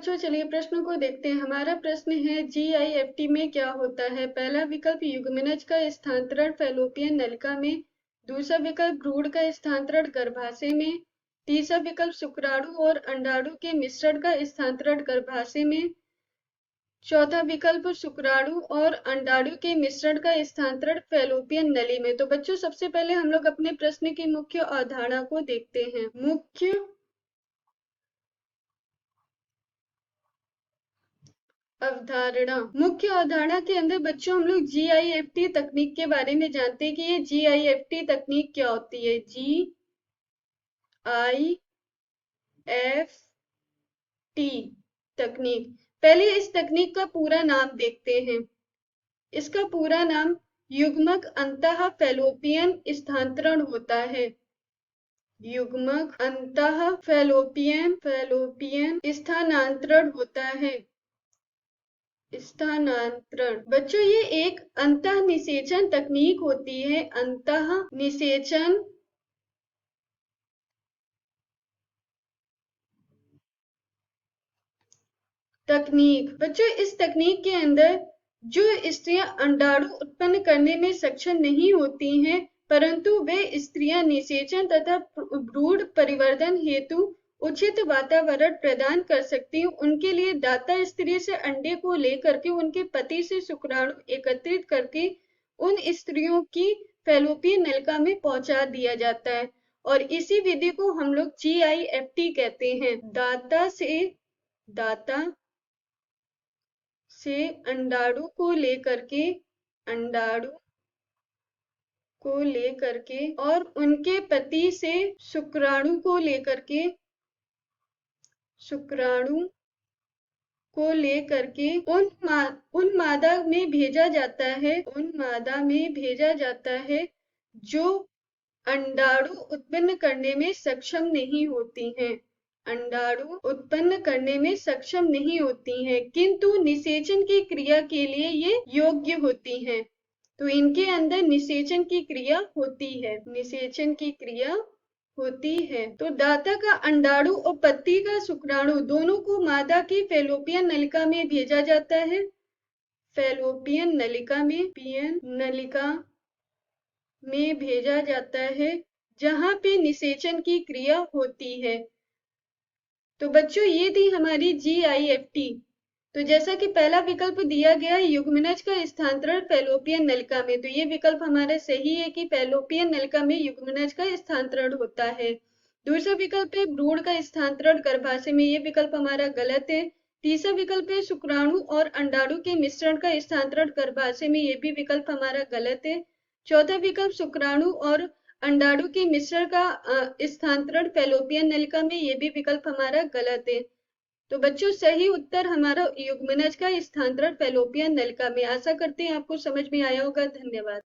बच्चों, चलिए प्रश्नों को देखते हैं। हमारा प्रश्न है GIFT में क्या होता है। पहला विकल्प युग्मनज का स्थानांतरण फैलोपियन नलिका में, दूसरा विकल्प भ्रूण का स्थानांतरण गर्भाशय में, तीसरा विकल्प शुक्राणु और अंडाणु के मिश्रण का स्थानांतरण गर्भाशय में, चौथा विकल्प शुक्राणु और अंडाणु के मिश्रण का स्थानांतरण फैलोपियन नली में। तो बच्चों, सबसे पहले हम लोग अपने प्रश्न की मुख्य अवधारणा को देखते हैं। मुख्य अवधारणा के अंदर बच्चों हम लोग GIFT तकनीक के बारे में जानते हैं कि ये GIFT तकनीक क्या होती है। GIFT तकनीक। पहले इस तकनीक का पूरा नाम देखते हैं। इसका पूरा नाम युग्मक अंतः फैलोपियन स्थानांतरण होता है। युग्मक अंतः फैलोपियन स्थानांतरण होता है। स्थानांतरण बच्चों, ये एक अंतः निषेचन तकनीक होती है। अंतः निषेचन तकनीक। बच्चों, इस तकनीक के अंदर जो स्त्रियां अंडाणु उत्पन्न करने में सक्षम नहीं होती हैं, परंतु वे स्त्रियां निषेचन तथा भ्रूण परिवर्धन हेतु उचित वातावरण प्रदान कर सकती हूँ, उनके लिए दाता स्त्री से अंडे को लेकर के उनके पति से शुक्राणु एकत्रित करके उन स्त्रियों की फैलोपियन नलिका में पहुंचा दिया जाता है। और इसी विधि को हम लोग GIFT कहते हैं। दाता से अंडाणु को लेकर के और उनके पति से शुक्राणु को लेकर के उन मादा में भेजा जाता है जो अंडाणु उत्पन्न करने में सक्षम नहीं होती हैं। अंडाणु उत्पन्न करने में सक्षम नहीं होती हैं, किंतु निषेचन की क्रिया के लिए ये योग्य होती हैं। तो इनके अंदर निषेचन की क्रिया होती है। तो दाता का अंडाणु और पति का शुक्राणु दोनों को मादा की फैलोपियन नलिका में भेजा जाता है। फैलोपियन नलिका में भेजा जाता है, जहां पे निषेचन की क्रिया होती है। तो बच्चों, ये थी हमारी GIFT। तो जैसा कि पहला विकल्प दिया गया है युग्मनज का स्थानांतरण फैलोपियन नलिका में, तो ये विकल्प हमारा सही है कि फैलोपियन नलिका में युग्मनज का स्थानांतरण होता है। दूसरा विकल्प है भ्रूण का स्थानांतरण गर्भाशय में, ये विकल्प हमारा गलत है। तीसरा विकल्प है शुक्राणु और अंडाणु के मिश्रण का स्थानांतरण गर्भाशय में, ये भी विकल्प हमारा गलत है। चौथा विकल्प शुक्राणु और अंडाणु के मिश्रण का स्थानांतरण फैलोपियन नलिका में, ये भी विकल्प हमारा गलत है। तो बच्चों, सही उत्तर हमारा युग्मनज का स्थानांतरण फैलोपियन नलिका में। आशा करते हैं आपको समझ में आया होगा। धन्यवाद।